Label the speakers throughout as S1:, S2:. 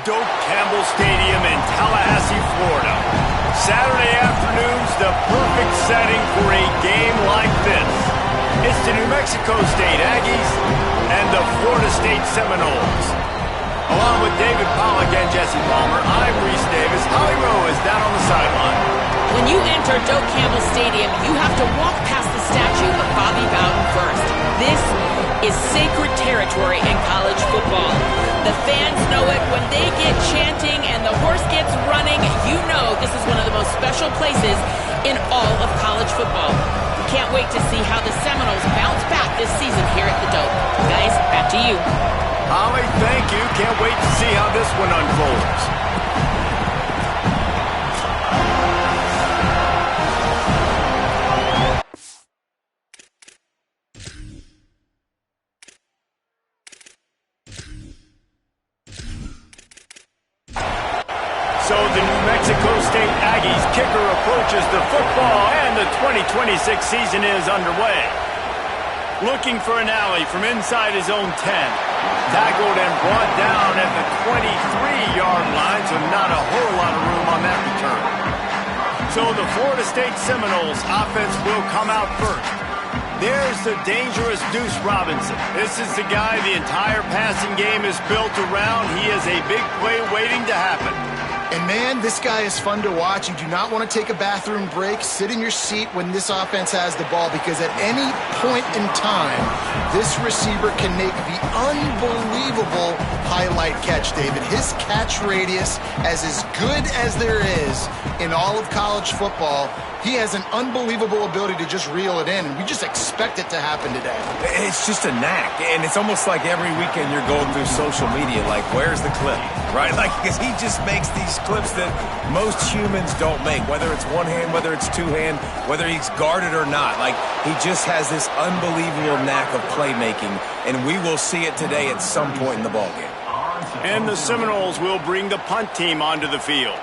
S1: Doak Campbell Stadium in Tallahassee, Florida. Saturday afternoon's the perfect setting for a game like this. It's the New Mexico State Aggies and the Florida State Seminoles. Along with David Pollack and Jesse Palmer, I'm Reese Davis. Holly Rowe is down on the sideline.
S2: When you enter Doak Campbell Stadium, you have to walk past the statue of Bobby Bowden first. This is sacred territory in college football. The fans know it. When they get chanting and the horse gets running, you know this is one of the most special places in all of college football. Can't wait to see how the Seminoles bounce back this season here at the Doak. Guys, back to you.
S1: Holly, thank you. Can't wait to see how this one unfolds. So the New Mexico State Aggies kicker approaches the football, and the 2026 season is underway. Looking for an alley from inside his own 10. Tackled and brought down at the 23-yard line, so not a whole lot of room on that return. So the Florida State Seminoles offense will come out first. There's the dangerous Deuce Robinson. This is the guy the entire passing game is built around. He is a big play waiting to happen.
S3: And man, this guy is fun to watch. You do not want to take a bathroom break. Sit in your seat when this offense has the ball, because at any point in time, this receiver can make the unbelievable highlight catch, David. His catch radius is as good as there is in all of college football. He has an unbelievable ability to just reel it in, and we just expect it to happen today.
S4: It's just a knack, and it's almost like every weekend you're going through social media, like, where's the clip, right? Like, because he just makes these clips that most humans don't make, whether it's one hand, whether it's two hand, whether he's guarded or not. Like, he just has this unbelievable knack of playmaking, and we will see it today at some point in the ballgame.
S1: And the Seminoles will bring the punt team onto the field.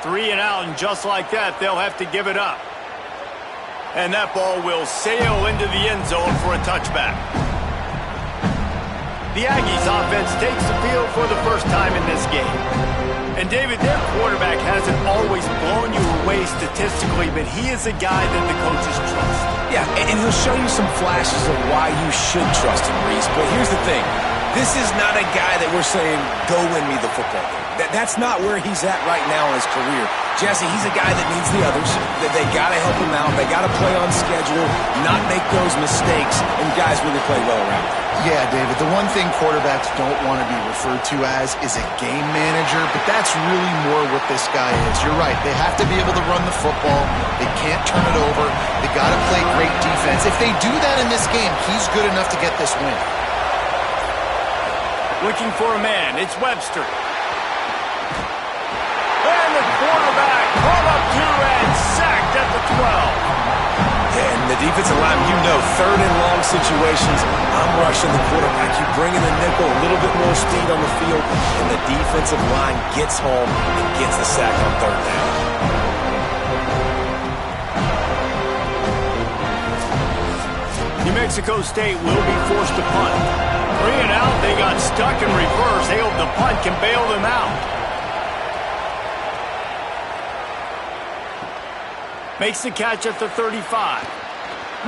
S1: 3 and out, and just like that, they'll have to give it up. And that ball will sail into the end zone for a touchback. The Aggies offense takes the field for the first time in this game. And David, their quarterback hasn't always blown you away statistically, but he is a guy that the coaches trust.
S4: Yeah, and he'll show you some flashes of why you should trust him, Reese. But here's the thing. This is not a guy that we're saying, go win me the football game. That's not where he's at right now in his career. Jesse, he's a guy that needs the others. That they got to help him out. They got to play on schedule, not make those mistakes, and guys really play well around him.
S3: Yeah, David, the one thing quarterbacks don't want to be referred to as is a game manager, but that's really more what this guy is. You're right. They have to be able to run the football. They can't turn it over. They got to play great defense. If they do that in this game, he's good enough to get this win.
S1: Looking for a man. It's Webster. And the quarterback caught up to and sacked at the 12.
S4: And the defensive line, you know, third and long situations, I'm rushing the quarterback. You bring in the nickel, a little bit more speed on the field, and the defensive line gets home and gets the sack on third down.
S1: New Mexico State will be forced to punt. 3 and out, they got stuck in reverse. They hope the punt can bail them out. Makes the catch at the 35.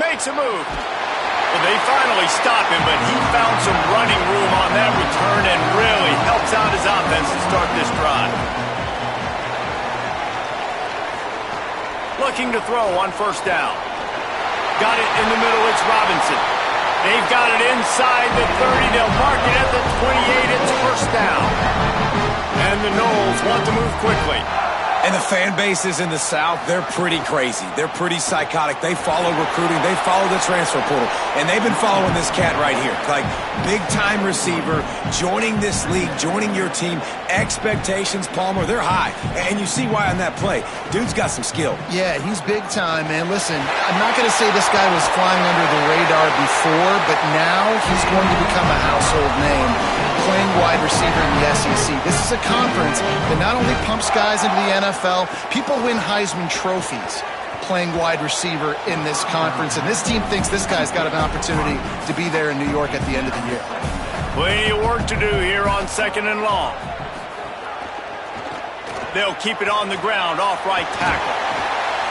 S1: Makes a move. Well, they finally stop him, but he found some running room on that return and really helps out his offense to start this drive. Looking to throw on first down. Got it in the middle, it's Robinson. They've got it inside the 30. They'll mark it at the 28. It's first down. And the Noles want to move quickly.
S4: And the fan bases in the South, they're pretty crazy. They're pretty psychotic. They follow recruiting. They follow the transfer portal. And they've been following this cat right here. Like, big-time receiver, joining this league, joining your team. Expectations, Palmer, they're high. And you see why on that play. Dude's got some skill.
S3: Yeah, he's big time, man. Listen, I'm not going to say this guy was flying under the radar before, but now he's going to become a household name, playing wide receiver in the SEC. This is a conference that not only pumps guys into the NFL, people win Heisman trophies playing wide receiver in this conference, and this team thinks this guy's got an opportunity to be there in New York at the end of the year.
S1: Plenty of work to do here on 2nd and long. They'll keep it on the ground, off right tackle.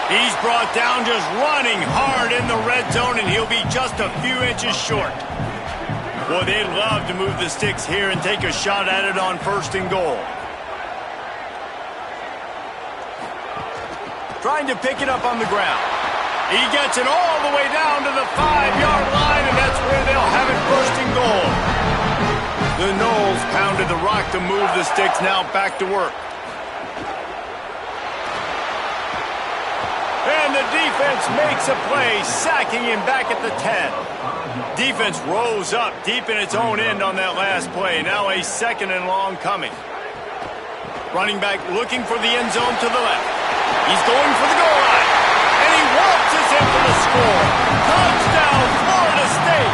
S1: He's brought down just running hard in the red zone, and he'll be just a few inches short. Boy, they'd love to move the sticks here and take a shot at it on 1st and goal. Trying to pick it up on the ground. He gets it all the way down to the 5-yard line, and that's where they'll have it 1st and goal. The Knowles pounded the rock to move the sticks, now back to work. And the defense makes a play, sacking him back at the 10. Defense rose up deep in its own end on that last play. Now a 2nd and long coming. Running back looking for the end zone to the left. He's going for the goal line. And he waltzes in for the score. Touchdown, Florida State.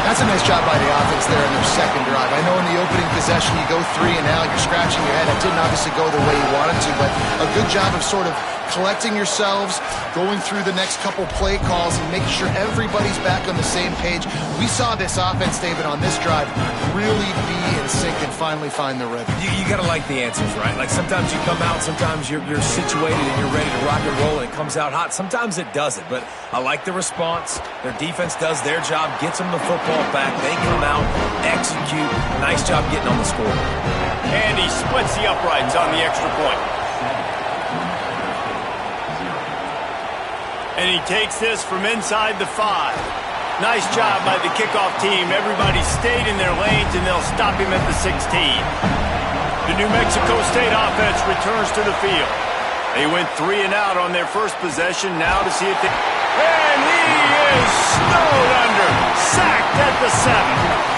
S3: That's a nice job by the offense there in their 2nd drive. I know in the opening possession you go 3 and out, you're scratching your head. It didn't obviously go the way you wanted to, but a good job of sort of collecting yourselves, going through the next couple play calls, and making sure everybody's back on the same page. We saw this offense, David, on this drive really be in sync and finally find the rhythm.
S4: You got to like the answers, right? Like sometimes you come out, sometimes you're situated and you're ready to rock and roll and it comes out hot. Sometimes it doesn't, but I like the response. Their defense does their job, gets them the football back. They come out, execute. Nice job getting on the score.
S1: And he splits the uprights on the extra point. And he takes this from inside the 5. Nice job by the kickoff team. Everybody stayed in their lanes, and they'll stop him at the 16. The New Mexico State offense returns to the field. They went 3 and out on their first possession. Now to see if they... And he is snowed under. Sacked at the 7.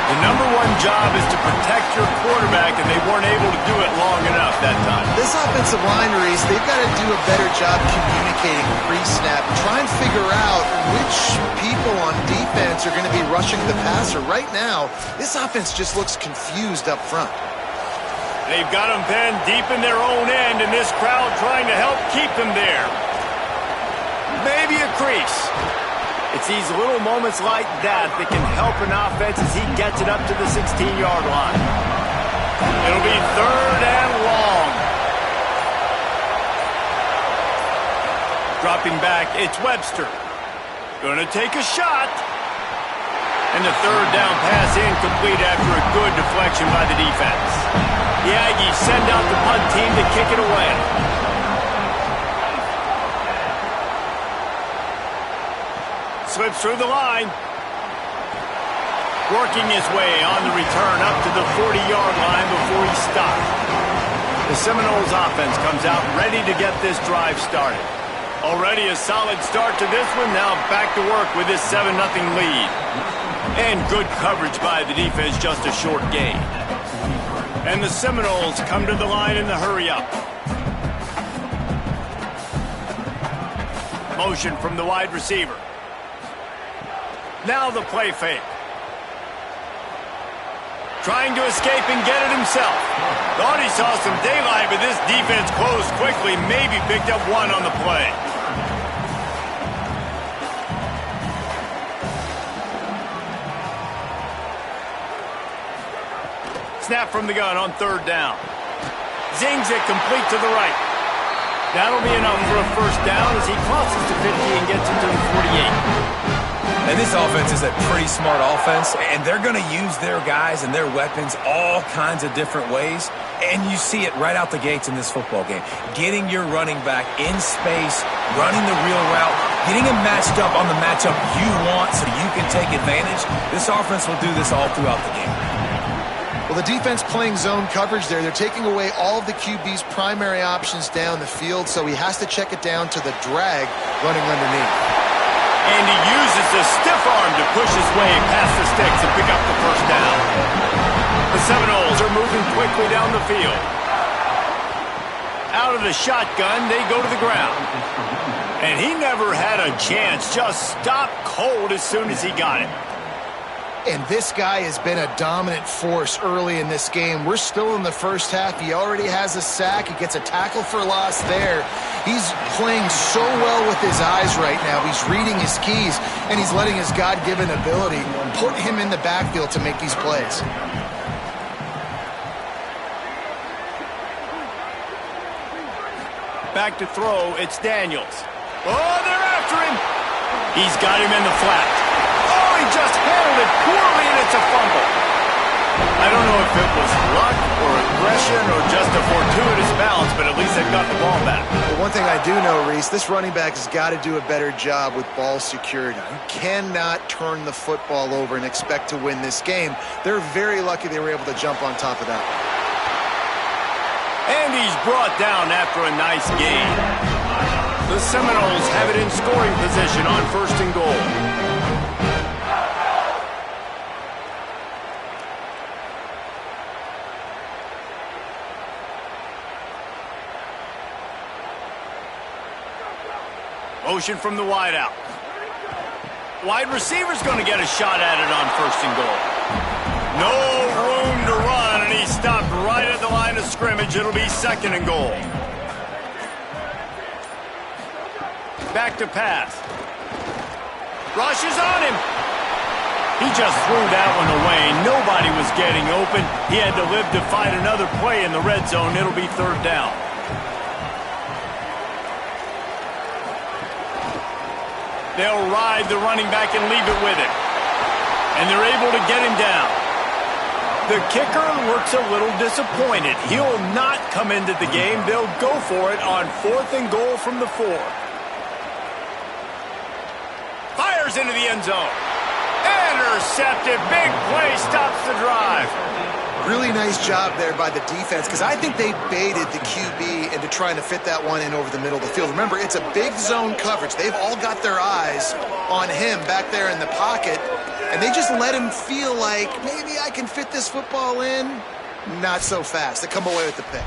S1: The number 1 job is to protect your quarterback, and they weren't able to do it long enough that time.
S3: This offensive line, Reese, they've got to do a better job communicating pre-snap. Try and figure out which people on defense are going to be rushing the passer. Right now, this offense just looks confused up front.
S1: They've got them penned deep in their own end, and this crowd trying to help keep them there. Maybe a crease. It's these little moments like that that can help an offense as he gets it up to the 16-yard line. It'll be 3rd and long. Dropping back, it's Webster. Gonna take a shot. And the 3rd down pass incomplete after a good deflection by the defense. The Aggies send out the punt team to kick it away. Slips through the line. Working his way on the return up to the 40-yard line before he stopped. The Seminoles offense comes out ready to get this drive started. Already a solid start to this one. Now back to work with this 7-0 lead. And good coverage by the defense, just a short gain. And the Seminoles come to the line in the hurry-up. Motion from the wide receiver. Now the play fake. Trying to escape and get it himself. Thought he saw some daylight, but this defense closed quickly. Maybe picked up 1 on the play. Snap from the gun on 3rd down. Zings it complete to the right. That'll be enough for a 1st down as he crosses the 50 and gets into the 48.
S4: And this offense is a pretty smart offense, and they're going to use their guys and their weapons all kinds of different ways. And you see it right out the gates in this football game. Getting your running back in space, running the real route, getting him matched up on the matchup you want so you can take advantage. This offense will do this all throughout the game.
S3: Well, the defense playing zone coverage there. They're taking away all of the QB's primary options down the field, so he has to check it down to the drag running underneath.
S1: And he uses the stiff arm to push his way past the sticks and pick up the 1st down. The Seminoles are moving quickly down the field. Out of the shotgun, they go to the ground. And he never had a chance, just stopped cold as soon as he got it.
S3: And this guy has been a dominant force early in this game. We're still in the first half. He already has a sack. He gets a tackle for loss there. He's playing so well with his eyes right now. He's reading his keys, and he's letting his God-given ability put him in the backfield to make these plays.
S1: Back to throw, it's Daniels. Oh, they're after him. He's got him in the flat. Oh, he just handled it poorly, and it's a fumble. I don't know if it was luck or aggression or just a fortuitous bounce, but at least they've got the ball back.
S3: Well, one thing I do know, Reese, this running back has got to do a better job with ball security. You cannot turn the football over and expect to win this game. They're very lucky they were able to jump on top of that.
S1: And he's brought down after a nice gain. The Seminoles have it in scoring position on 1st and goal. Motion from the wideout. Wide receiver's going to get a shot at it on 1st and goal. No room to run, and he stopped right at the line of scrimmage. It'll be 2nd and goal. Back to pass. Rush is on him. He just threw that one away. Nobody was getting open. He had to live to fight another play in the red zone. It'll be 3rd down. They'll ride the running back and leave it with him. And they're able to get him down. The kicker looks a little disappointed. He'll not come into the game. They'll go for it on 4th and goal from the 4. Fires into the end zone. Intercepted. Big play stops the drive.
S3: Really nice job there by the defense, because I think they baited the QB into trying to fit that one in over the middle of the field. Remember, it's a big zone coverage. They've all got their eyes on him back there in the pocket, and they just let him feel like, maybe I can fit this football in. Not so fast. They come away with the pick.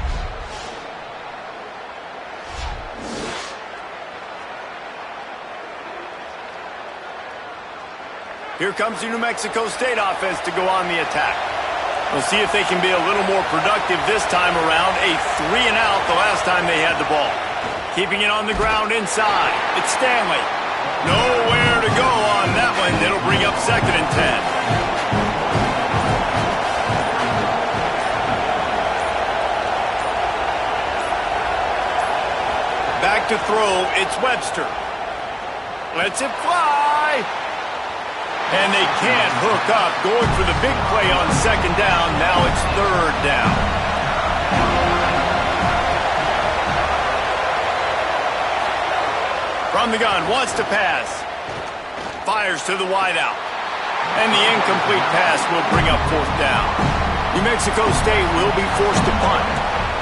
S1: Here comes the New Mexico State offense to go on the attack. We'll see if they can be a little more productive this time around. A 3-and-out the last time they had the ball. Keeping it on the ground inside. It's Stanley. Nowhere to go on that one. It'll bring up 2nd and 10. Back to throw, it's Webster. Lets it fly. And they can't hook up. Going for the big play on 2nd down. Now it's 3rd down. From the gun, wants to pass. Fires to the wideout. And the incomplete pass will bring up 4th down. New Mexico State will be forced to punt.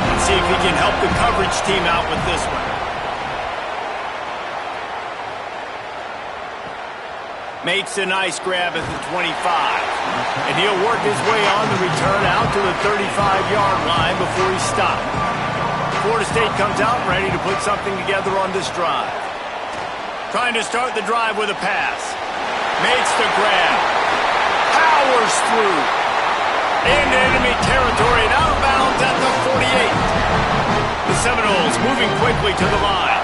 S1: Let's see if he can help the coverage team out with this one. Makes a nice grab at the 25. And he'll work his way on the return out to the 35-yard line before he's stopped. Florida State comes out ready to put something together on this drive. Trying to start the drive with a pass. Makes the grab. Powers through. Into enemy territory and out of bounds at the 48. The Seminoles moving quickly to the line.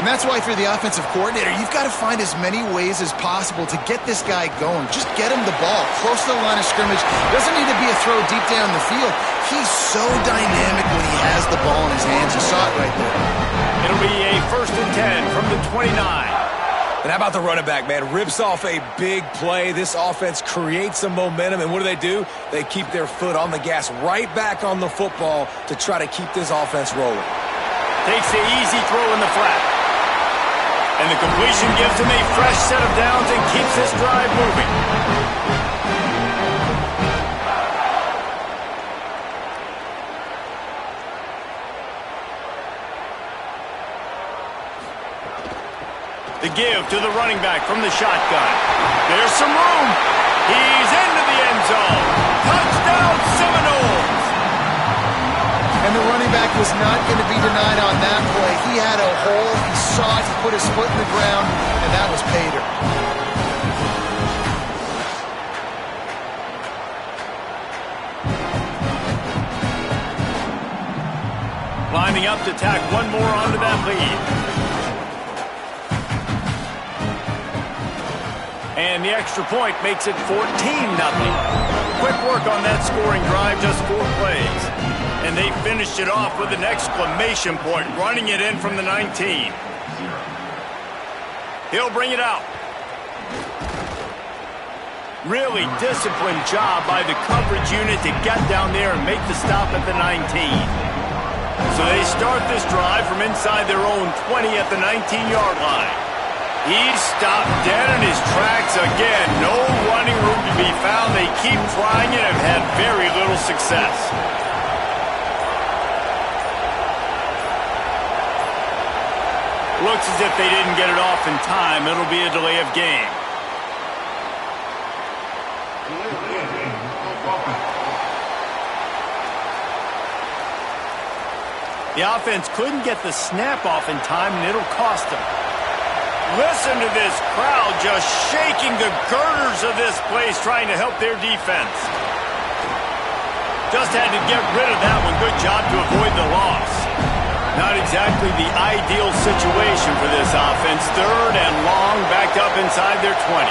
S3: And that's why, if you're the offensive coordinator, you've got to find as many ways as possible to get this guy going. Just get him the ball close to the line of scrimmage. Doesn't need to be a throw deep down the field. He's so dynamic when he has the ball in his hands. You saw it right there.
S1: It'll be a 1st and 10 from the 29.
S4: And how about the running back, man? Rips off a big play. This offense creates some momentum, and what do? They keep their foot on the gas right back on the football to try to keep this offense rolling.
S1: Takes the easy throw in the flat. And the completion gives him a fresh set of downs and keeps this drive moving. The give to the running back from the shotgun. There's some room. He's into the end zone. Touchdown, Seminoles!
S3: And the running back was not going to be denied on that play. He had a hole. He saw it. He put his foot in the ground, and that was pay dirt.
S1: Lining up to tack one more onto that lead. And the extra point makes it 14-0. Quick work on that scoring drive, just 4 plays. And they finished it off with an exclamation point, running it in from the 19. He'll bring it out. Really disciplined job by the coverage unit to get down there and make the stop at the 19. So they start this drive from inside their own 20 at the 19-yard line. He's stopped dead in his tracks again. No running room to be found. They keep trying and have had very little success. Looks as if they didn't get it off in time. It'll be a delay of game. The offense couldn't get the snap off in time, and it'll cost them. Listen to this crowd just shaking the girders of this place, trying to help their defense. Just had to get rid of that one. Good job to avoid the loss. Not exactly the ideal situation for this offense. Third and long, backed up inside their 20.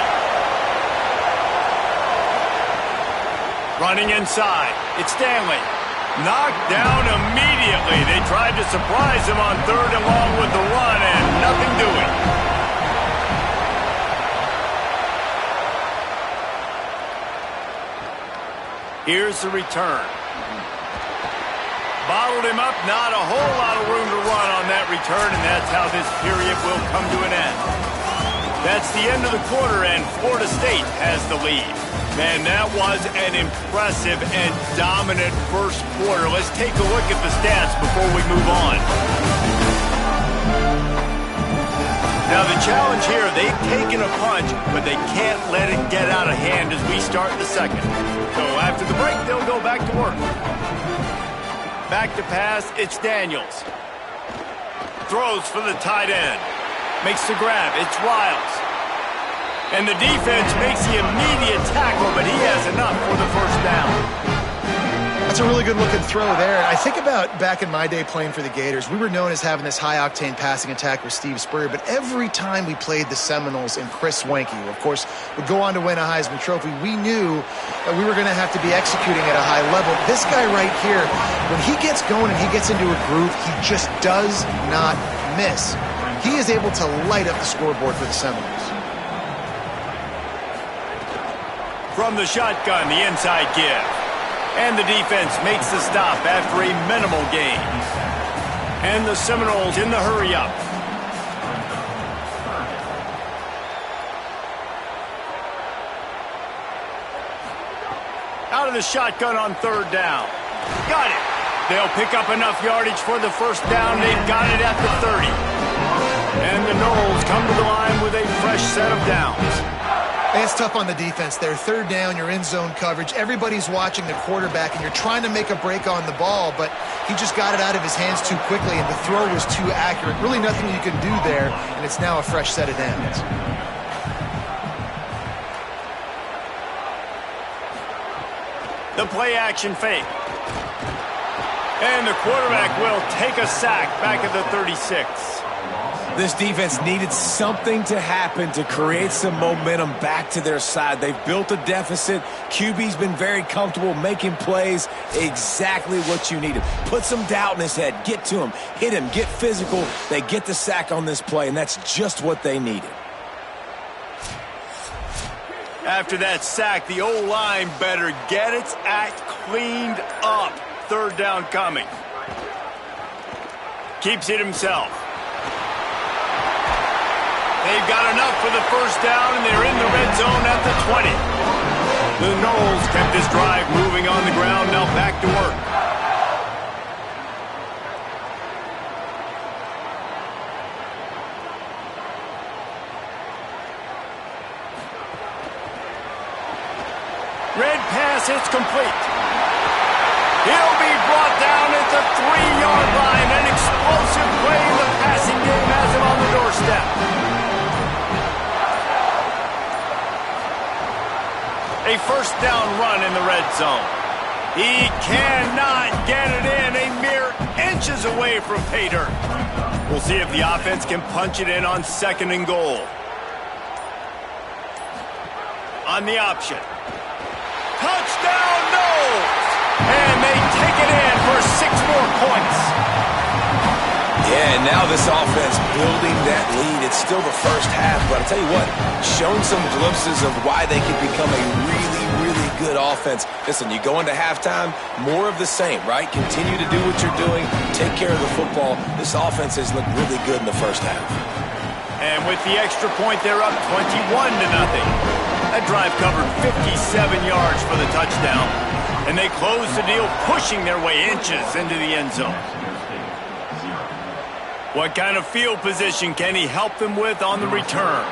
S1: Running inside, it's Stanley. Knocked down immediately. They tried to surprise him on third and long with the run, and nothing doing. Here's the return. Bottled him up, not a whole lot of room to run on that return, and that's how this period will come to an end. That's the end of the quarter, and Florida State has the lead. Man, that was an impressive and dominant first quarter. Let's take a look at the stats before we move on. Now, the challenge here, they've taken a punch, but they can't let it get out of hand as we start the second. So after the break, they'll go back to work. Back to pass, it's Daniels. Throws for the tight end. Makes the grab, it's Riles. And the defense makes the immediate tackle, but he has enough for the first down.
S3: That's a really good-looking throw there. I think about back in my day playing for the Gators, we were known as having this high-octane passing attack with Steve Spurrier, but every time we played the Seminoles and Chris Swanky, who, of course, would go on to win a Heisman Trophy, we knew that we were going to have to be executing at a high level. This guy right here, when he gets going and he gets into a groove, he just does not miss. He is able to light up the scoreboard for the Seminoles.
S1: From the shotgun, the inside give. And the defense makes the stop after a minimal gain. And the Seminoles in the hurry-up. Out of the shotgun on third down. Got it. They'll pick up enough yardage for the first down. They've got it at the 30. And the Noles come to the line with a fresh set of downs.
S3: It's tough on the defense there. Third down, you're in zone coverage. Everybody's watching the quarterback, and you're trying to make a break on the ball, but he just got it out of his hands too quickly, and the throw was too accurate. Really nothing you can do there, and it's now a fresh set of downs.
S1: The play-action fake. And the quarterback will take a sack back at the 36.
S4: This defense needed something to happen to create some momentum back to their side. They've built a deficit. QB's been very comfortable making plays. Exactly what you needed. Put some doubt in his head. Get to him. Hit him. Get physical. They get the sack on this play, and that's just what they needed.
S1: After that sack, the O-line better get its act cleaned up. Third down coming. Keeps it himself. They've got enough for the first down, and they're in the red zone at the 20. The Noles kept this drive moving on the ground, now back to work. Red pass, it's complete. He'll be brought down at the 3-yard line. An explosive play in the passing game has him on the doorstep. A first down run in the red zone. He cannot get it in. A mere inches away from pay dirt. We'll see if the offense can punch it in on second and goal. On the option. Touchdown, Noles! And they take it in for a more points.
S4: Yeah, and now this offense building that lead. It's still the first half, but I'll tell you what, showing some glimpses of why they could become a really, really good offense. Listen, you go into halftime, more of the same, right? Continue to do what you're doing, take care of the football. This offense has looked really good in the first half.
S1: And with the extra point, they're up 21-0. That drive covered 57 yards for the touchdown. And they close the deal, pushing their way inches into the end zone. What kind of field position can he help them with on the return?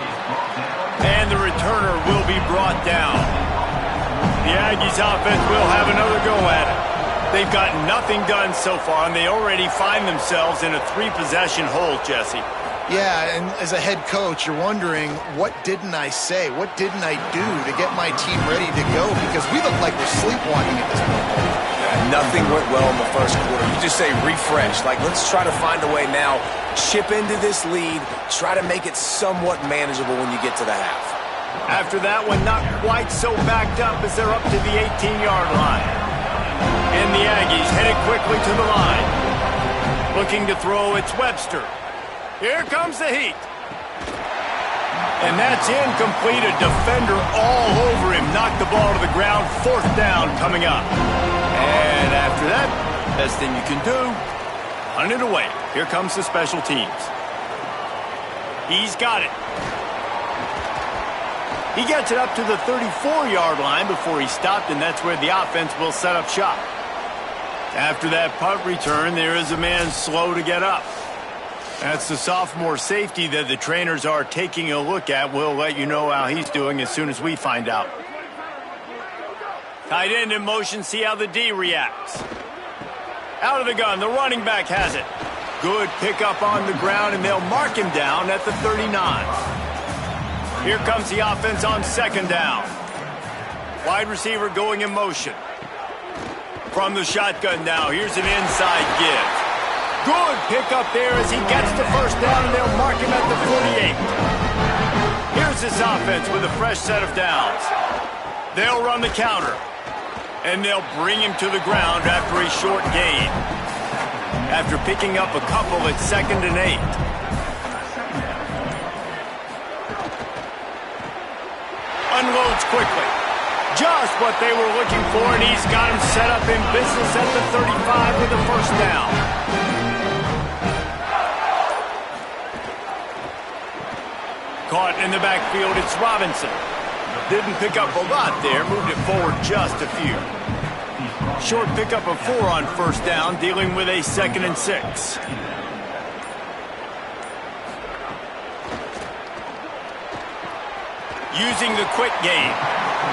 S1: And the returner will be brought down. The Aggies offense will have another go at it. They've gotten nothing done so far, and they already find themselves in a 3-possession hole, Jesse.
S3: Yeah, and as a head coach, you're wondering, what didn't I say? What didn't I do to get my team ready to go? Because we look like we're sleepwalking at this point.
S4: Yeah, nothing went well in the first quarter. You just say refresh. Like, let's try to find a way now, chip into this lead, try to make it somewhat manageable when you get to the half.
S1: After that one, not quite so backed up as they're up to the 18-yard line. And the Aggies headed quickly to the line. Looking to throw, it's Webster. Here comes the heat. And that's incomplete. A defender all over him. Knocked the ball to the ground. 4th down coming up. And after that, best thing you can do, hunt it away. Here comes the special teams. He's got it. He gets it up to the 34-yard line before he stopped, and that's where the offense will set up shop. After that punt return, there is a man slow to get up. That's the sophomore safety that the trainers are taking a look at. We'll let you know how he's doing as soon as we find out. Tight end in motion, see how the D reacts. Out of the gun, the running back has it. Good pickup on the ground, and they'll mark him down at the 39. Here comes the offense on 2nd down. Wide receiver going in motion. From the shotgun now, here's an inside give. Good pickup there as he gets the 1st down, and they'll mark him at the 48. Here's this offense with a fresh set of downs. They'll run the counter, and they'll bring him to the ground after a short gain. After picking up a couple, it's 2nd and 8. Unloads quickly. Just what they were looking for, and he's got him set up in business at the 35 with the 1st down. Caught in the backfield, it's Robinson. Didn't pick up a lot there, moved it forward just a few. Short pickup of 4 on 1st down, dealing with a 2nd and 6. Using the quick game,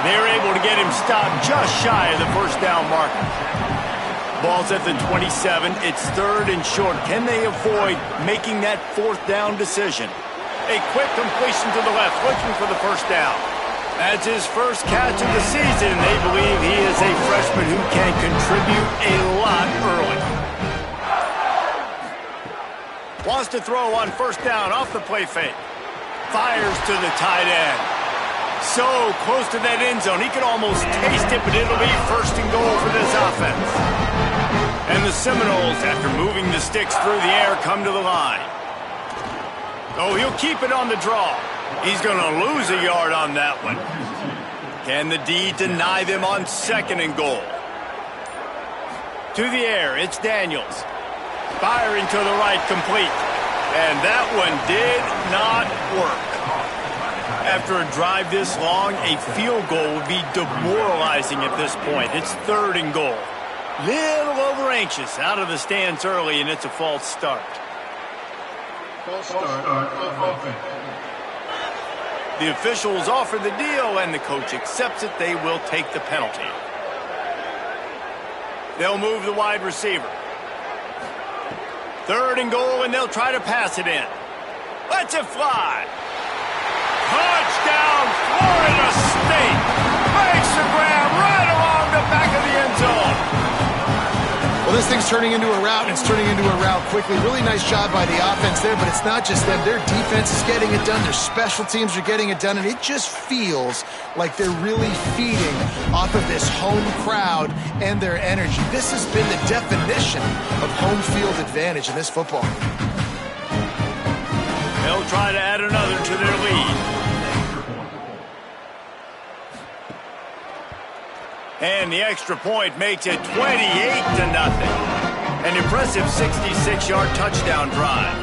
S1: they're able to get him stopped just shy of the 1st down marker. Ball's at the 27, it's 3rd and short. Can they avoid making that 4th down decision? A quick completion to the left, looking for the 1st down. That's his first catch of the season, and they believe he is a freshman who can contribute a lot early. Wants to throw on 1st down off the play fake. Fires to the tight end. So close to that end zone, he could almost taste it, but it'll be 1st and goal for this offense. And the Seminoles, after moving the sticks through the air, come to the line. Oh, he'll keep it on the draw. He's going to lose a yard on that one. Can the D deny them on 2nd and goal? To the air, it's Daniels. Firing to the right, complete. And that one did not work. After a drive this long, a field goal would be demoralizing at this point. It's 3rd and goal. Little over anxious, out of the stands early, and it's a false start.
S5: False start, offense.
S1: The officials offer the deal, and the coach accepts it. They will take the penalty. They'll move the wide receiver. 3rd and goal, and they'll try to pass it in. Lets it fly. Touchdown, Florida State. Makes the grab right along the back of the end zone.
S3: Well, this thing's turning into a rout, and it's turning into a rout quickly. Really nice job by the offense there, but it's not just them. Their defense is getting it done. Their special teams are getting it done, and it just feels like they're really feeding off of this home crowd and their energy. This has been the definition of home field advantage in this football game.
S1: They'll try to add another to their lead. And the extra point makes it 28-0. An impressive 66-yard touchdown drive.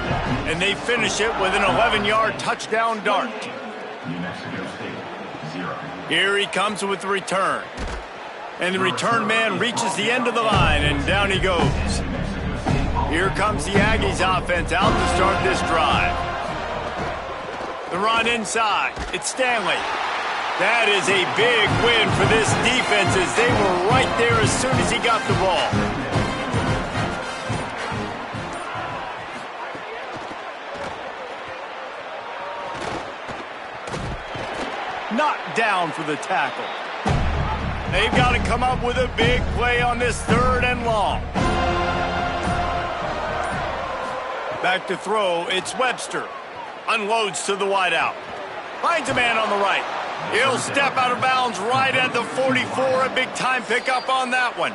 S1: And they finish it with an 11-yard touchdown dart. Here he comes with the return. And the return man reaches the end of the line, and down he goes. Here comes the Aggies offense out to start this drive. The run inside. It's Stanley. That is a big win for this defense as they were right there as soon as he got the ball. Knocked down for the tackle. They've got to come up with a big play on this 3rd and long. Back to throw, it's Webster. Unloads to the wideout. Finds a man on the right. He'll step out of bounds right at the 44. A big-time pickup on that one.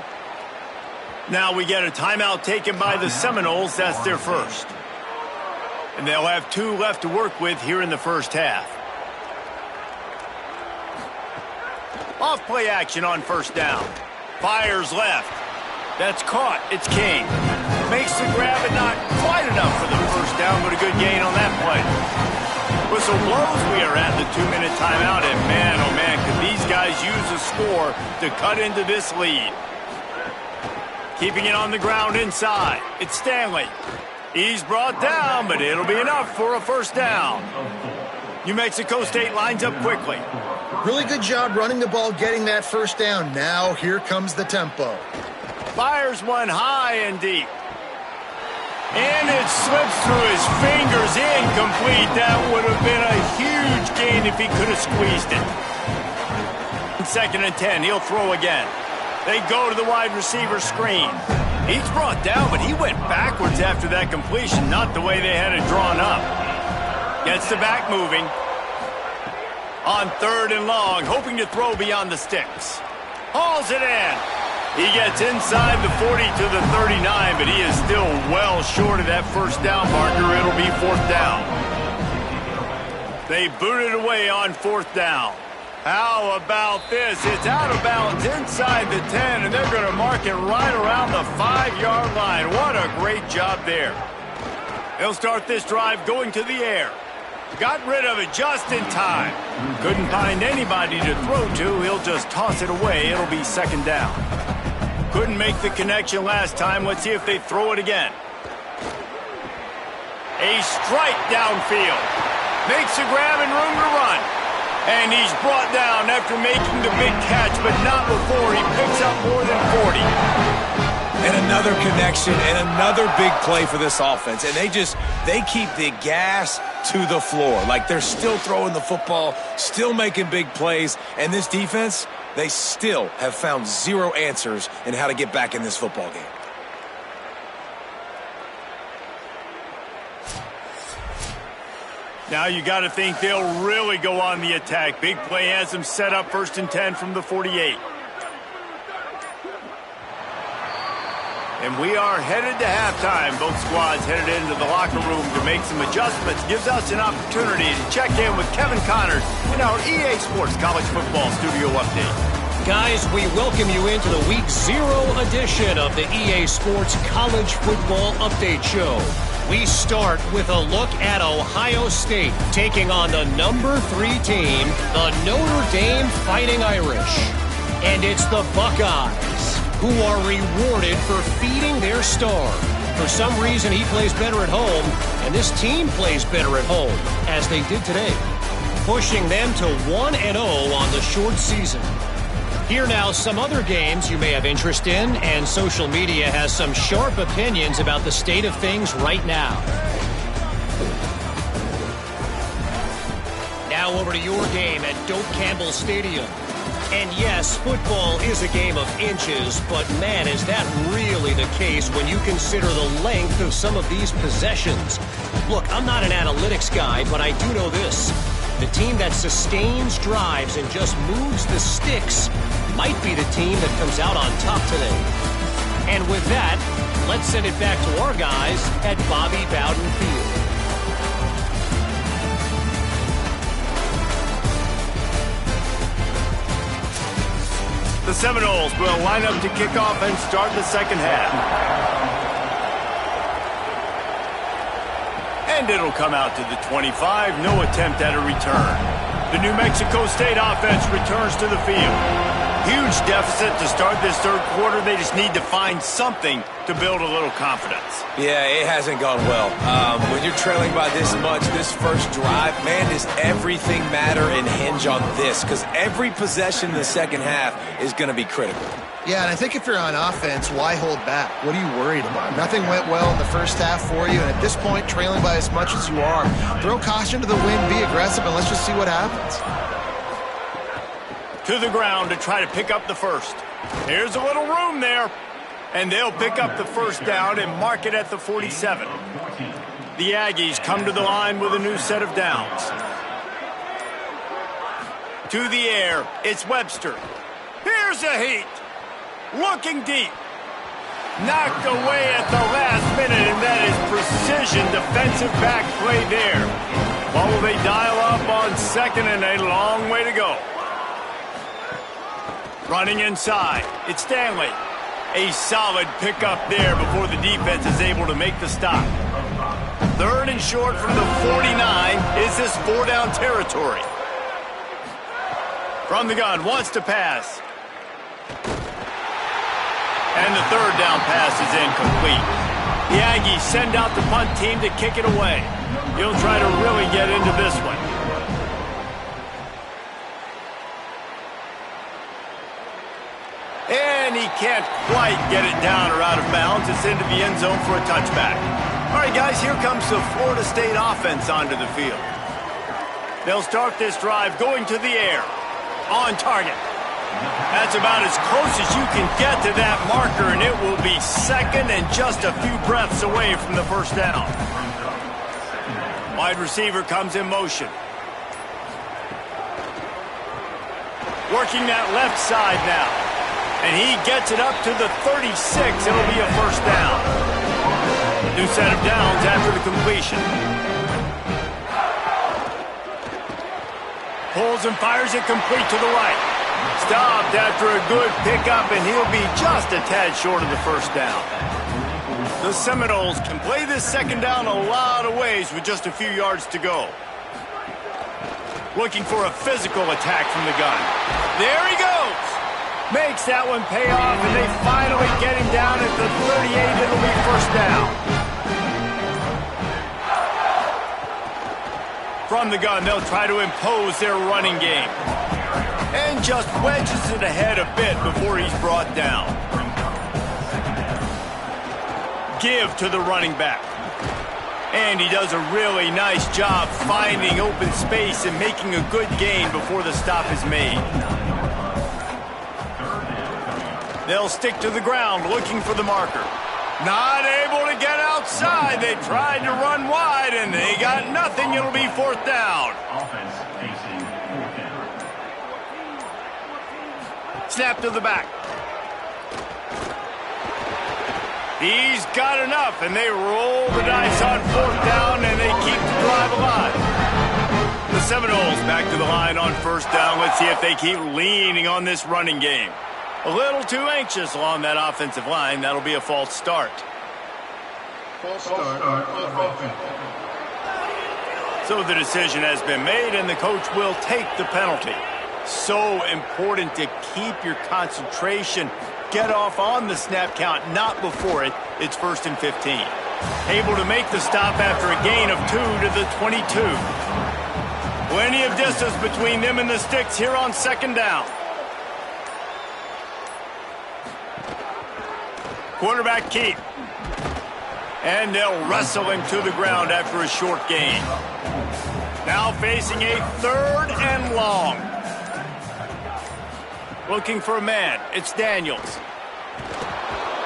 S1: Now we get a timeout taken by the Seminoles. That's their first. And they'll have 2 left to work with here in the first half. Off play action on 1st down. Fires left. That's caught. It's King. Makes the grab and not quite enough for the 1st down, but a good gain on that play. Whistle blows. We are at the 2-minute timeout, and man, oh man, could these guys use a score to cut into this lead. Keeping it on the ground inside. It's Stanley. He's brought down, but it'll be enough for a 1st down. New Mexico State lines up quickly.
S3: Really good job running the ball, getting that 1st down. Now here comes the tempo.
S1: Fires one high and deep. And it slips through his fingers, incomplete. That would have been a huge gain if he could have squeezed it. 2nd and 10, he'll throw again. They go to the wide receiver screen. He's brought down, but he went backwards after that completion, not the way they had it drawn up. Gets the back moving. On 3rd and long, hoping to throw beyond the sticks. Hauls it in. He gets inside the 40 to the 39, but he is still well short of that 1st down marker. It'll be 4th down. They boot it away on 4th down. How about this? It's out of bounds inside the 10, and they're going to mark it right around the 5-yard line. What a great job there. They'll start this drive going to the air. Got rid of it just in time. Couldn't find anybody to throw to. He'll just toss it away. It'll be 2nd down. Couldn't make the connection last time. Let's see if they throw it again. A strike downfield. Makes a grab and room to run. And he's brought down after making the big catch, but not before he picks up more than 40.
S4: And another connection and another big play for this offense. And they keep the gas to the floor. Like they're still throwing the football, still making big plays. And this defense, they still have found 0 answers in how to get back in this football game.
S1: Now you got to think they'll really go on the attack. Big play has them set up 1st and 10 from the 48. And we are headed to halftime. Both squads headed into the locker room to make some adjustments. Gives us an opportunity to check in with Kevin Connors in our EA Sports College Football Studio Update.
S6: Guys, we welcome you into the Week 0 edition of the EA Sports College Football Update Show. We start with a look at Ohio State taking on the number 3 team, the Notre Dame Fighting Irish. And it's the Buckeyes who are rewarded for feeding their star. For some reason, he plays better at home, and this team plays better at home, as they did today, pushing them to 1-0 on the short season. Here now, some other games you may have interest in, and social media has some sharp opinions about the state of things right now. Now over to your game at Doak Campbell Stadium. And yes, football is a game of inches, but man, is that really the case when you consider the length of some of these possessions. Look, I'm not an analytics guy, but I do know this. The team that sustains drives and just moves the sticks might be the team that comes out on top today. And with that, let's send it back to our guys at Bobby Bowden Field.
S1: The Seminoles will line up to kick off and start the second half. And it'll come out to the 25. No attempt at a return. The New Mexico State offense returns to the field. Huge deficit to start this third quarter. They just need to find something to build a little confidence.
S4: Yeah, it hasn't gone well. When you're trailing by this much, this first drive, man, does everything matter and hinge on this? Because every possession in the second half is going to be critical.
S3: Yeah, and I think if you're on offense, why hold back? What are you worried about? Nothing went well in the first half for you, and at this point, trailing by as much as you are, throw caution to the wind, be aggressive, and let's just see what happens.
S1: To the ground to try to pick up the first. Here's a little room there. And they'll pick up the first down and mark it at the 47. The Aggies come to the line with a new set of downs. To the air, it's Webster. Here's a heat. Looking deep. Knocked away at the last minute, and that is precision defensive back play there. What will they dial up on second, and a long way to go. Running inside, it's Stanley. A solid pickup there before the defense is able to make the stop. Third and short from the 49. Is this four-down territory? From the gun, wants to pass. And the third down pass is incomplete. The Aggies send out the punt team to kick it away. He'll try to really get into this one. And he can't quite get it down or out of bounds. It's into the end zone for a touchback. All right, guys, here comes the Florida State offense onto the field. They'll start this drive going to the air. On target. That's about as close as you can get to that marker, and it will be second and just a few breaths away from the first down. Wide receiver comes in motion. Working that left side now. And he gets it up to the 36. It'll be a first down. New set of downs after the completion. Pulls and fires it complete to the right. Stopped after a good pickup, and he'll be just a tad short of the first down. The Seminoles can play this second down a lot of ways with just a few yards to go. Looking for a physical attack from the gun. There he goes. Makes that one pay off, and they finally get him down at the 38. It'll be first down. From the gun, they'll try to impose their running game. And just wedges it ahead a bit before he's brought down. Give to the running back. And he does a really nice job finding open space and making a good gain before the stop is made. They'll stick to the ground looking for the marker. Not able to get outside. They tried to run wide, and they got nothing. It'll be fourth down. Snap to the back. He's got enough, and they roll the dice on fourth down, and they keep the drive alive. The Seminoles back to the line on first down. Let's see if they keep leaning on this running game. A little too anxious along that offensive line. That'll be a false start.
S5: False start on offense.
S1: So the decision has been made, and the coach will take the penalty. So important to keep your concentration. Get off on the snap count, not before it. It's 1st and 15. Able to make the stop after a gain of 2 to the 22. Plenty of distance between them and the sticks here on second down. Quarterback keep. And they'll wrestle him to the ground after a short gain. Now facing a 3rd and long. Looking for a man. It's Daniels.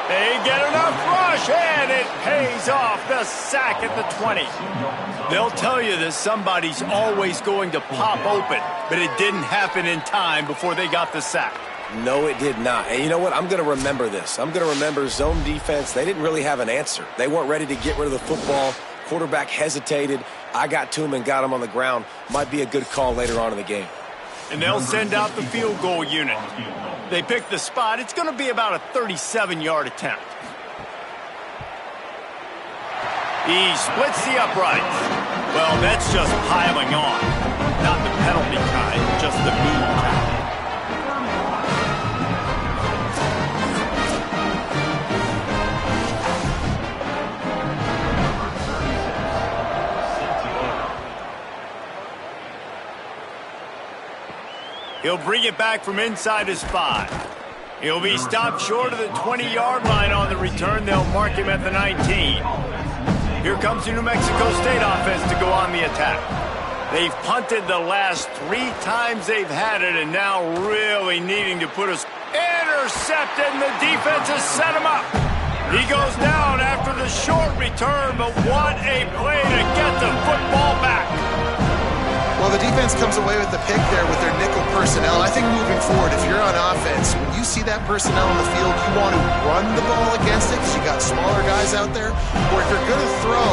S1: They get enough rush, and it pays off. The sack at the 20. They'll tell you that somebody's always going to pop open, but it didn't happen in time before they got the sack.
S4: No, it did not. And you know what? I'm going to remember this. I'm going to remember zone defense. They didn't really have an answer. They weren't ready to get rid of the football. Quarterback hesitated. I got to him and got him on the ground. Might be a good call later on in the game.
S1: And they'll send out the field goal unit. They pick the spot. It's going to be about a 37-yard attempt. He splits the uprights. Well, that's just piling on. Not the penalty kind, just the mean kind. He'll bring it back from inside his 5. He'll be stopped short of the 20-yard line on the return. They'll mark him at the 19. Here comes the New Mexico State offense to go on the attack. They've punted the last 3 times they've had it, and now really needing to put us intercepted, and the defense has set him up. He goes down after the short return, but what a play to get the football back.
S3: Well, the defense comes away with the pick there with their nickel personnel. I think moving forward, if you're on offense, when you see that personnel on the field, you want to run the ball against it because you got smaller guys out there. Or if you're going to throw,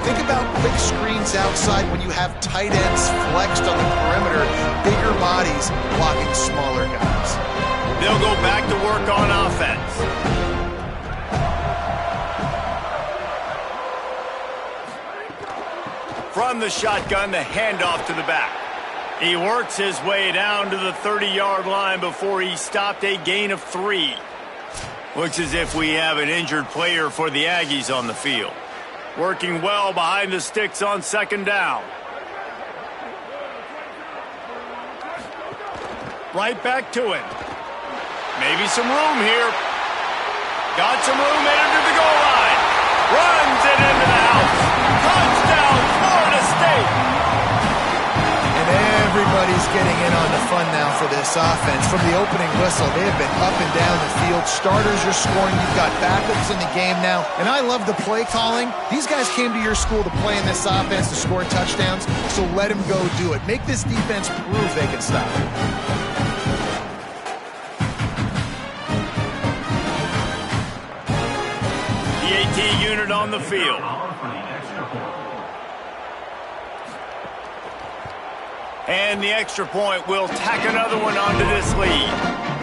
S3: think about quick screens outside when you have tight ends flexed on the perimeter, bigger bodies blocking smaller guys.
S1: They'll go back to work on offense. From the shotgun, the handoff to the back. He works his way down to the 30-yard line before he stopped, a gain of 3. Looks as if we have an injured player for the Aggies on the field. Working well behind the sticks on second down. Right back to it. Maybe some room here. Got some room headed to the goal line. Runs it into the house. Touchdown, Florida State.
S3: And everybody's getting in on the fun now for this offense. From the opening whistle, they have been up and down the field. Starters are scoring. You've got backups in the game now. And I love the play calling. These guys came to your school to play in this offense to score touchdowns, so let them go do it. Make this defense prove they can stop it.
S1: The AT unit on the field. And the extra point will tack another one onto this lead.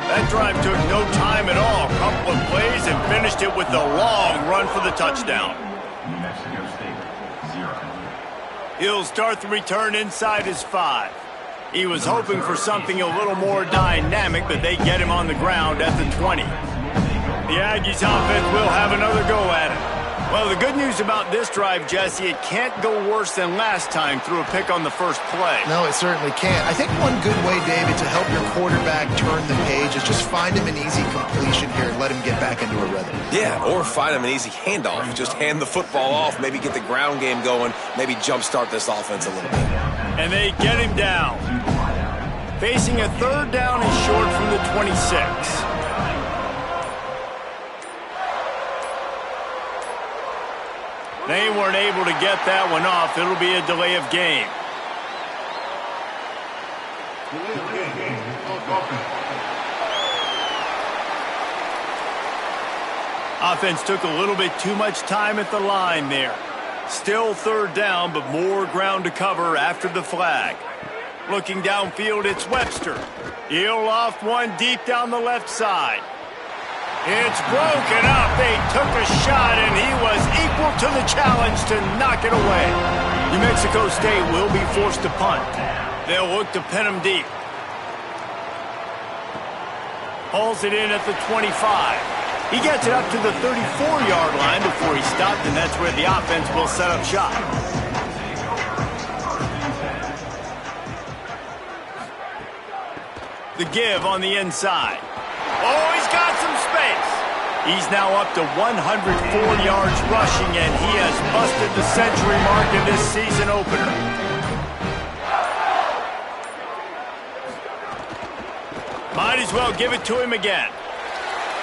S1: That drive took no time at all. A couple of plays and finished it with a long run for the touchdown.
S5: New Mexico State, 0.
S1: He'll start the return inside his 5. He was hoping for something a little more dynamic, but they get him on the ground at the 20. The Aggies offense will have another go at it. Well, the good news about this drive, Jesse, it can't go worse than last time through a pick on the first play.
S3: No, it certainly can't. I think one good way, David, to help your quarterback turn the page is just find him an easy completion here and let him get back into a rhythm.
S4: Yeah, or find him an easy handoff. Just hand the football off, maybe get the ground game going, maybe jumpstart this offense a little bit.
S1: And they get him down. Facing a third down and short from the 26. They weren't able to get that one off. It'll be a delay of game. Offense took a little bit too much time at the line there. Still third down, but more ground to cover after the flag. Looking downfield, it's Webster. He'll loft one deep down the left side. It's broken up. They took a shot, and he was equal to the challenge to knock it away. New Mexico State will be forced to punt. They'll look to pin him deep. Hauls it in at the 25. He gets it up to the 34-yard line before he stopped, and that's where the offense will set up shop. The give on the inside. Oh, he's got some space. He's now up to 104 yards rushing, and he has busted the century mark in this season opener. Might as as well give it to him again.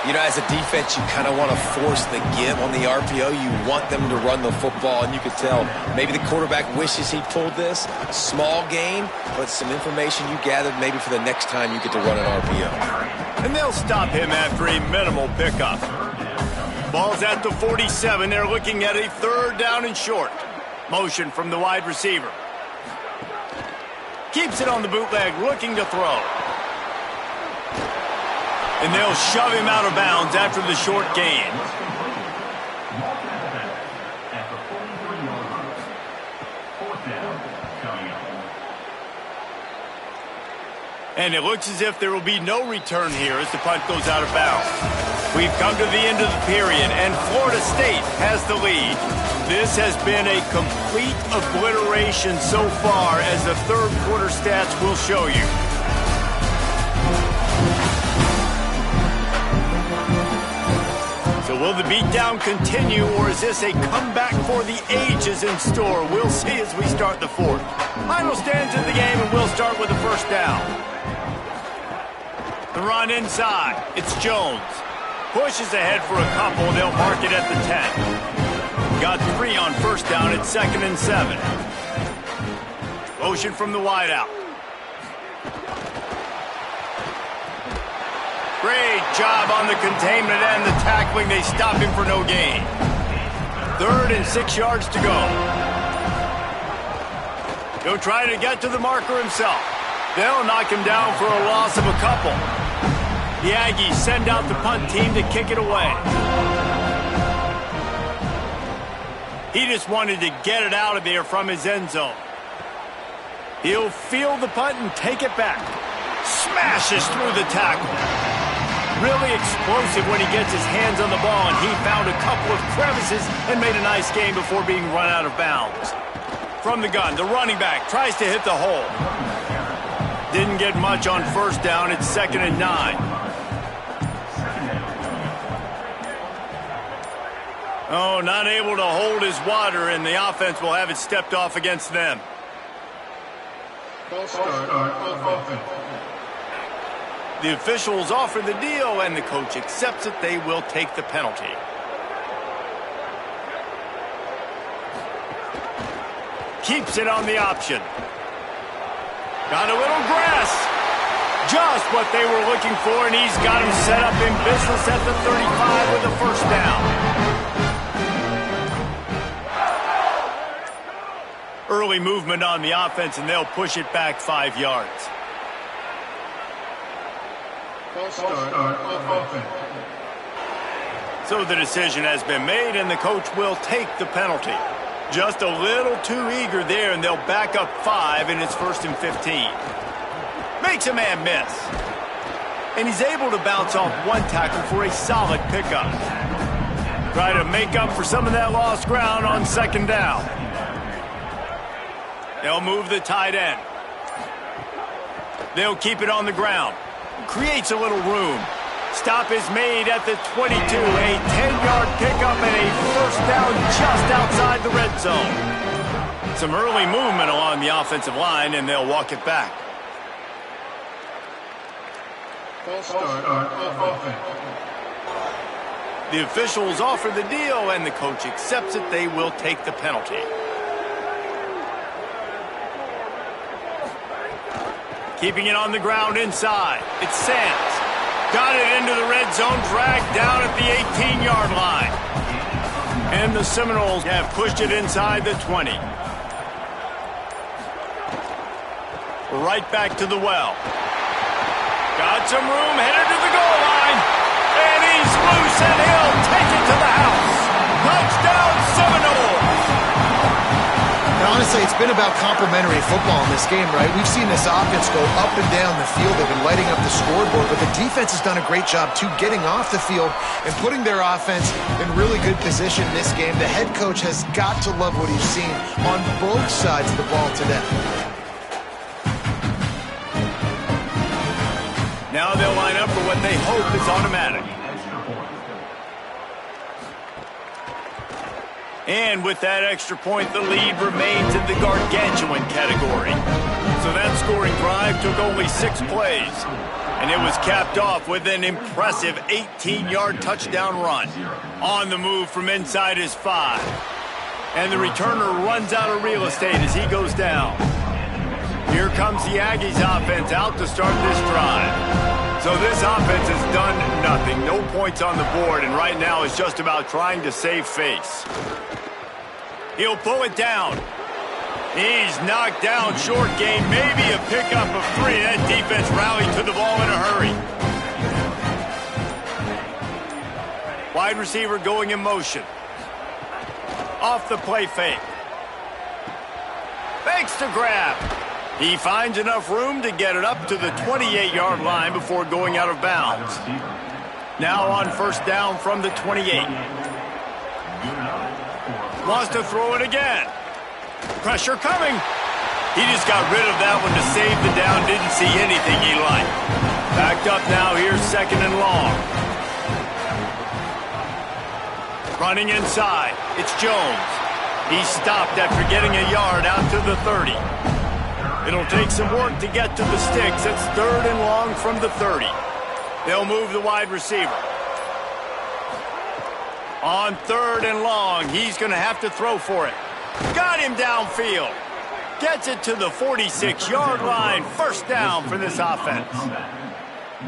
S4: You know, as a defense, you kind of want to force the give on the RPO. You want them to run the football, and you could tell maybe the quarterback wishes he pulled this. Small gain, but some information you gathered maybe for the next time you get to run an RPO.
S1: And they'll stop him after a minimal pickup. Ball's at the 47. They're looking at a 3rd down and short. Motion from the wide receiver. Keeps it on the bootleg, looking to throw. And they'll shove him out of bounds after the short gain. And it looks as if there will be no return here as the punt goes out of bounds. We've come to the end of the period, and Florida State has the lead. This has been a complete obliteration so far, as the 3rd quarter stats will show you. So will the beatdown continue, or is this a comeback for the ages in store? We'll see as we start the 4th. Final stands in the game, and we'll start with the 1st down. The run inside. It's Jones. Pushes ahead for a couple. They'll mark it at the 10. Got 3 on 1st down. It's 2nd and 7. Motion from the wideout. Great job on the containment and the tackling. They stop him for no gain. 3rd and 6 yards to go. He'll try to get to the marker himself. They'll knock him down for a loss of a couple. The Aggies send out the punt team to kick it away. He just wanted to get it out of there from his end zone. He'll field the punt and take it back. Smashes through the tackle. Really explosive when he gets his hands on the ball, and he found a couple of crevices and made a nice game before being run out of bounds. From the gun, the running back tries to hit the hole. Didn't get much on 1st down. It's 2nd and 9. Oh, not able to hold his water, and the offense will have it stepped off against them. The officials offer the deal, and the coach accepts it. They will take the penalty. Keeps it on the option. Got a little grass. Just what they were looking for, and he's got him set up in business at the 35 with a 1st down. Early movement on the offense, and they'll push it back 5 yards. So the decision has been made, and the coach will take the penalty. Just a little too eager there, and they'll back up 5, and it's 1st and 15. Makes a man miss. And he's able to bounce off 1 tackle for a solid pickup. Try to make up for some of that lost ground on 2nd down. They'll move the tight end. They'll keep it on the ground. Creates a little room. Stop is made at the 22. A 10-yard pickup and a 1st down just outside the red zone. Some early movement along the offensive line, and they'll walk it back. The officials offer the deal, and the coach accepts it. They will take the penalty. Keeping it on the ground inside. It's Sands. Got it into the red zone, dragged down at the 18-yard line. And the Seminoles have pushed it inside the 20. Right back to the well. Got some room, headed to the goal line. And he's loose, and he'll take it to the house. Touchdown, Seminoles!
S3: Now, honestly, it's been about complementary football in this game, right? We've seen this offense go up and down the field. They've been lighting up the scoreboard, but the defense has done a great job, too, getting off the field and putting their offense in really good position in this game. The head coach has got to love what he's seen on both sides of the ball today.
S1: Now they'll line up for what they hope is automatic. And with that extra point, the lead remains in the gargantuan category. So that scoring drive drive took only 6 plays, and it was capped off with an impressive 18-yard touchdown run. On the move from inside his 5. And the returner runs out of real estate as he goes down. Here comes the Aggies offense out to start this drive. So this offense has done nothing. No points on the board, and right now is just about trying to save face. He'll pull it down. He's knocked down short gain, maybe a pickup of 3. That defense rallied to the ball in a hurry. Wide receiver going in motion. Off the play fake. Fakes to grab. He finds enough room to get it up to the 28-yard line before going out of bounds. Now on first down from the 28. Wants to throw it again. Pressure coming. He just got rid of that one to save the down. Didn't see anything he liked. Backed up now. Here's second and long. Running inside. It's Jones. He stopped after getting a yard out to the 30. It'll take some work to get to the sticks. It's third and long from the 30. They'll move the wide receiver. On third and long, he's going to have to throw for it. Got him downfield. Gets it to the 46-yard line. First down for this offense.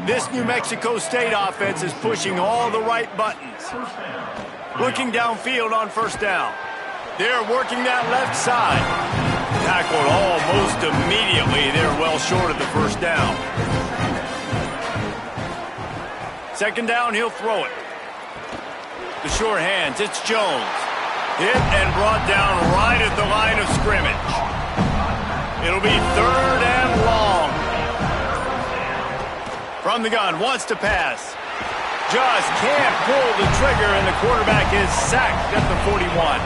S1: This New Mexico State offense is pushing all the right buttons. Looking downfield on first down. They're working that left side. Tackled almost immediately. They're well short of the first down. Second down, he'll throw it. The short hands, it's Jones. Hit and brought down right at the line of scrimmage. It'll be third and long. From the gun, wants to pass. Just can't pull the trigger, and the quarterback is sacked at the 41.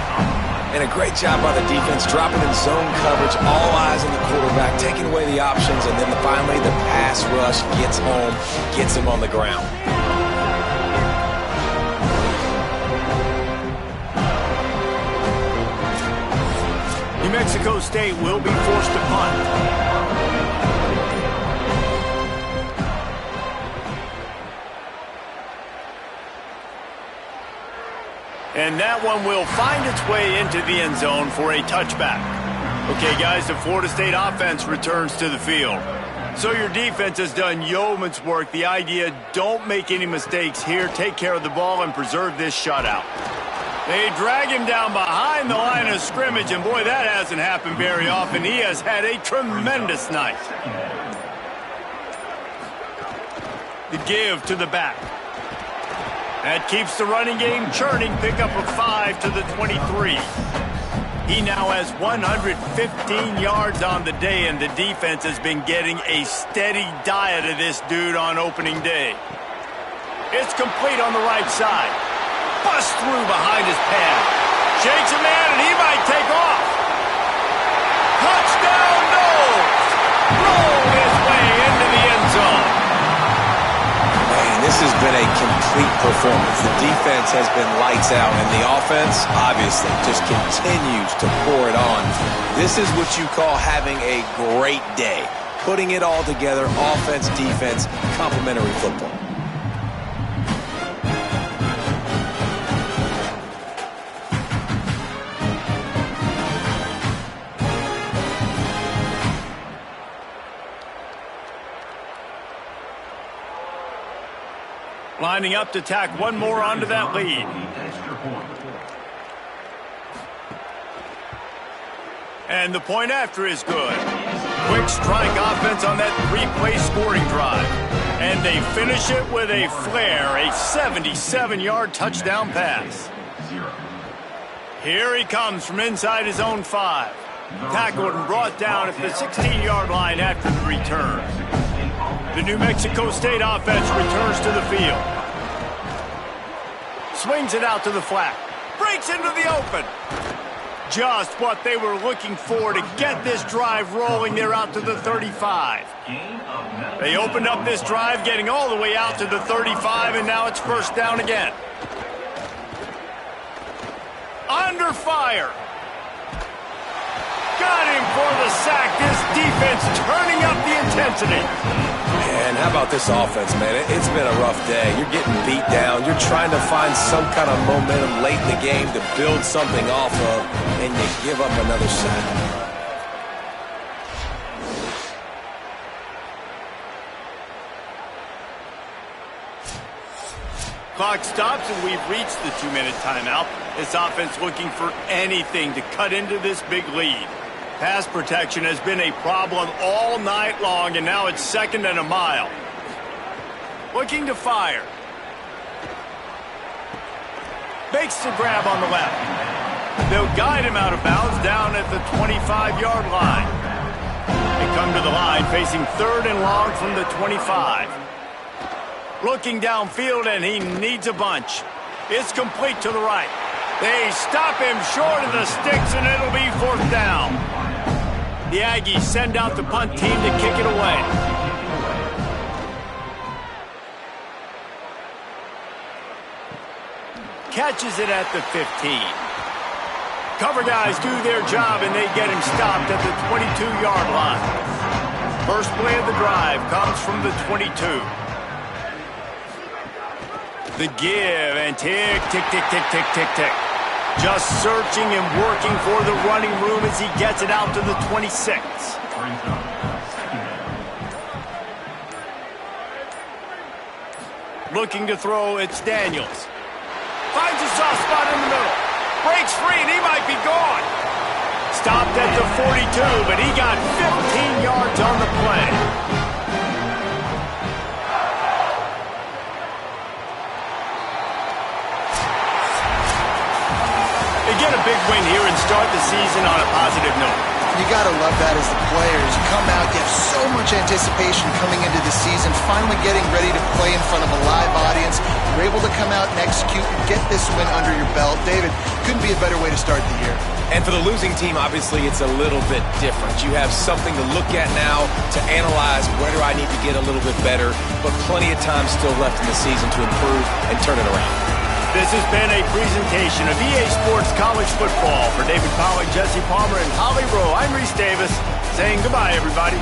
S4: And a great job by the defense, dropping in zone coverage, all eyes on the quarterback, taking away the options, and then finally the pass rush gets home, gets him on the ground.
S1: New Mexico State will be forced to punt. And that one will find its way into the end zone for a touchback. Okay, guys, the Florida State offense returns to the field. So your defense has done yeoman's work. The idea, don't make any mistakes here. Take care of the ball and preserve this shutout. They drag him down behind the line of scrimmage, and boy, that hasn't happened very often. He has had a tremendous night. The give to the back. That keeps the running game churning. Pickup of 5 to the 23. He now has 115 yards on the day, and the defense has been getting a steady diet of this dude on opening day. It's complete on the right side. Bust through behind his pad. Shakes a man, and he might take off. Touchdown, Knowles! Roll his way into the end zone.
S4: This has been a complete performance. The defense has been lights out, and the offense, obviously, just continues to pour it on. This is what you call having a great day. Putting it all together, offense, defense, complementary football.
S1: Lining up to tack one more onto that lead. And the point after is good. Quick strike offense on that 3-play scoring drive. And they finish it with a flair, a 77-yard touchdown pass. Here he comes from inside his own 5. Tackled and brought down at the 16-yard line after the return. The New Mexico State offense returns to the field. Swings it out to the flat. Breaks into the open. Just what they were looking for to get this drive rolling. They're out to the 35. They opened up this drive, getting all the way out to the 35, and now it's first down again. Under fire. Got him for the sack. This defense turning up the intensity. intensity.
S4: And how about this offense, man? It's been a rough day. You're getting beat down. You're trying to find some kind of momentum late in the game to build something off of, and you give up another sack.
S1: Clock stops, and we've reached the 2-minute timeout. This offense looking for anything to cut into this big lead. Pass protection has been a problem all night long, and now it's 2nd and a mile. Looking to fire. Makes the grab on the left. They'll guide him out of bounds down at the 25-yard line. They come to the line facing 3rd and long from the 25. Looking downfield, and he needs a bunch. It's complete to the right. They stop him short of the sticks, and it'll be 4th down. The Aggies send out the punt team to kick it away. Catches it at the 15. Cover guys do their job, and they get him stopped at the 22-yard line. First play of the drive comes from the 22. The give, and tick, tick, tick, tick, tick, tick, tick. Just searching and working for the running room as he gets it out to the 26. Looking to throw, it's Daniels. Finds a soft spot in the middle. Breaks free, and he might be gone. Stopped at the 42, but he got 15 yards on the play. They get a big win here and start the season on a positive note.
S3: You got to love that as the players. You come out, you have so much anticipation coming into the season, finally getting ready to play in front of a live audience. You're able to come out and execute and get this win under your belt. David, couldn't be a better way to start the year.
S4: And for the losing team, obviously, it's a little bit different. You have something to look at now to analyze where do I need to get a little bit better, but plenty of time still left in the season to improve and turn it around.
S1: This has been a presentation of EA Sports College Football. For David Pollack, Jesse Palmer, and Holly Rowe, I'm Reese Davis saying goodbye, everybody.